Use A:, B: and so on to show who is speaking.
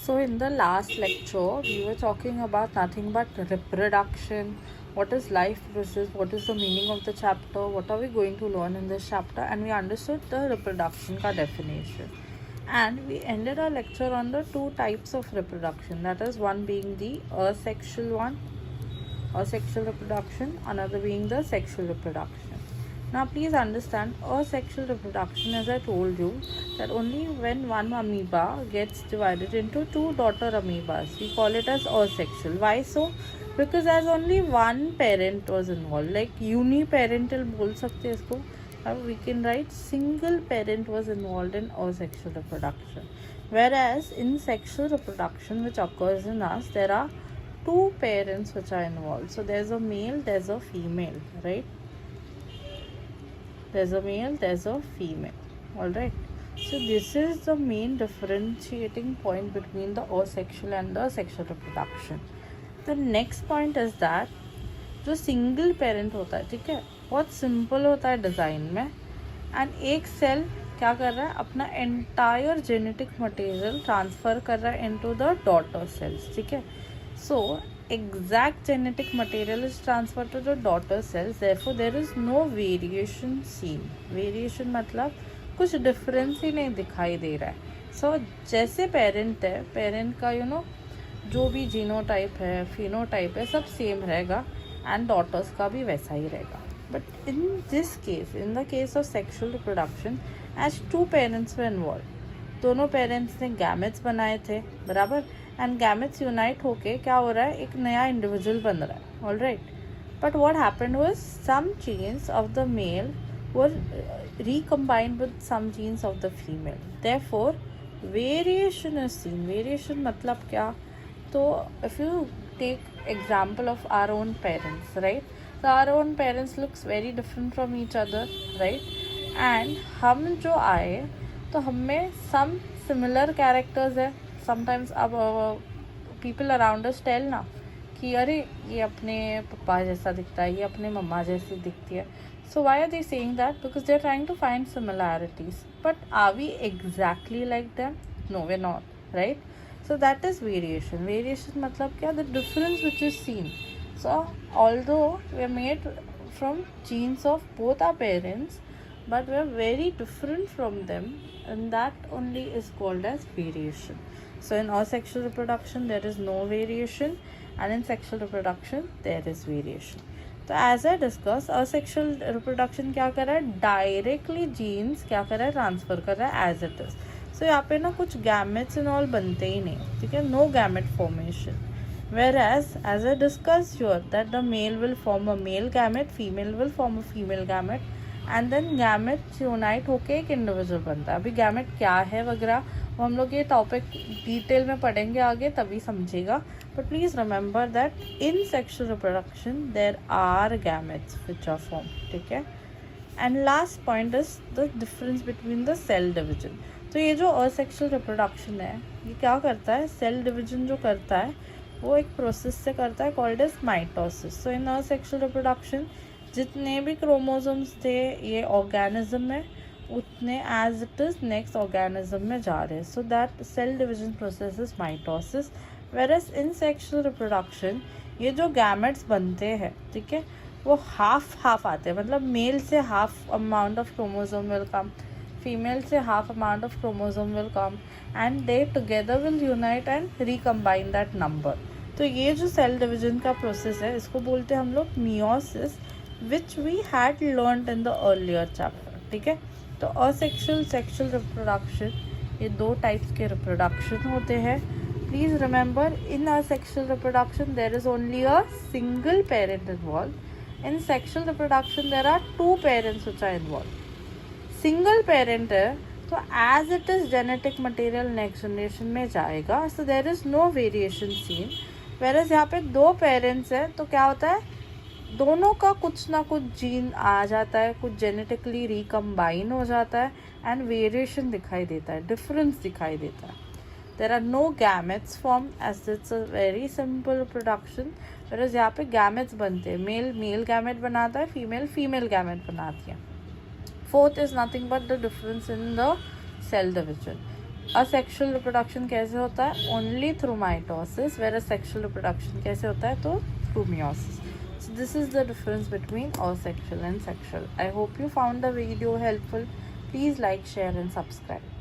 A: So in the last lecture, we were talking about nothing but reproduction. What is life process? What is the meaning of the chapter? What are we going to learn in this chapter? And we understood the reproduction ka definition. And we ended our lecture on the two types of reproduction. That is, one being the asexual one, asexual reproduction, another being the sexual reproduction. Now please understand, asexual reproduction, as I told you, that only when one amoeba gets divided into two daughter amoebas, we call it as asexual. Why so? Because as only one parent was involved, like uniparental बोल सकते हैं इसको, we can write single parent was involved in asexual reproduction. Whereas in sexual reproduction, which occurs in us, there are two parents which are involved. So there's a male, there's a female, right? There's a male, there's a female. Alright. So this is the main differentiating point between the asexual and the sexual reproduction. The next point is that जो single parent होता है, ठीक है, बहुत simple होता है design में, and एक सेल क्या कर रहा है, अपना एंटायर जेनेटिक मटेरियल ट्रांसफ़र कर रहा है इनटू द डॉटर सेल्स, ठीक है. सो exact genetic material is transferred to the daughter cells, therefore there is no variation seen. Variation मतलब कुछ डिफरेंस ही नहीं दिखाई दे रहा है. सो जैसे पेरेंट है, पेरेंट का जो भी जीनोटाइप है, फिनोटाइप है, सब सेम रहेगा, एंड डॉटर्स का भी वैसा ही रहेगा. But in this case, in the case of sexual reproduction, as two parents were involve, दोनों पेरेंट्स ने गैमेट्स बनाए थे, बराबर, एंड गैमेट्स यूनाइट होके क्या हो रहा है, एक नया इंडिविजुअल बन रहा है. All right. But what happened was some genes of the male were recombined with some genes of the female, therefore variation is seen. Variation मतलब क्या, तो if you take example of our own parents, right, तो our own parents looks very different from each other, right, and हम जो आए तो हमें some similar characters है. समटाइम्स अब पीपल अराउंड अस टेल ना कि अरे ये अपने पापा जैसा दिखता है, ये अपने मम्मा जैसी दिखती है. So why are they saying that? Because they are trying to find similarities. But are we exactly like them? No, we are not, right. So that is variation. Variation मतलब क्या, the difference which is seen. So although we are made from genes of both our parents, but we are very different from them, and that only is called as variation. So in asexual reproduction there is no variation, and in sexual reproduction there is variation. So as I discussed, asexual reproduction क्या कर रहा है, directly jeans क्या कर रहा है, transfer कर रहा है एज इट इज़. सो यहाँ पे ना कुछ गैमेट्स एंड ऑल बनते ही नहीं, ठीक है, no gamete formation. Whereas as I discussed here that the male will form a male gamete, female will form a female gamete, and then gamete unite होके एक इंडिविजुअल बनता है. अभी गैमेट क्या है वगैरह वो हम लोग ये टॉपिक डिटेल में पढ़ेंगे आगे, तभी समझेगा. But please remember that in sexual reproduction there are gametes which are form, ठीक है. And last point is the difference between the cell division. तो ये जो असेक्शुअल रिप्रोडक्शन है, ये क्या करता है, सेल डिविजन जो करता है वो एक प्रोसेस से करता है called as mitosis. So in asexual reproduction जितने भी क्रोमोसोम्स थे ये ऑर्गेनिज्म में, उतने as it is next organism में जा रहे हैं. So that cell division process is mitosis. Whereas in sexual reproduction ये जो गैमेट्स बनते हैं, ठीक है, वो हाफ आते हैं. मतलब मेल से half amount of chromosome will come, female से half amount of chromosome will come, and they together will unite and recombine that number. तो ये जो सेल डिविजन का प्रोसेस है इसको बोलते हैं हम लोग meiosis, which we had learned in the earlier chapter, ठीक है. तो asexual sexual reproduction, ये दो टाइप्स के reproduction होते हैं. Please remember, in asexual reproduction there is only a single parent involved. In sexual reproduction there are two parents which are involved. Single parent है तो as it is genetic material next generation में जाएगा, so there is no variation seen. Whereas यहाँ पे दो parents है तो क्या होता है, दोनों का कुछ ना कुछ जीन आ जाता है, कुछ जेनेटिकली रिकम्बाइन हो जाता है, एंड वेरिएशन दिखाई देता है, डिफरेंस दिखाई देता है. There are no gametes form as it's a very simple production. Whereas यहाँ पे गैमेट्स बनते हैं, मेल गैमेट बनाता है, फीमेल गैमेट बनाती है. Fourth is nothing but the difference in the cell division. Asexual reproduction कैसे होता है? Only through mitosis, where sexual reproduction कैसे होता है? तो through meiosis. So this is the difference between asexual and sexual. I hope you found the video helpful. Please like, share and subscribe.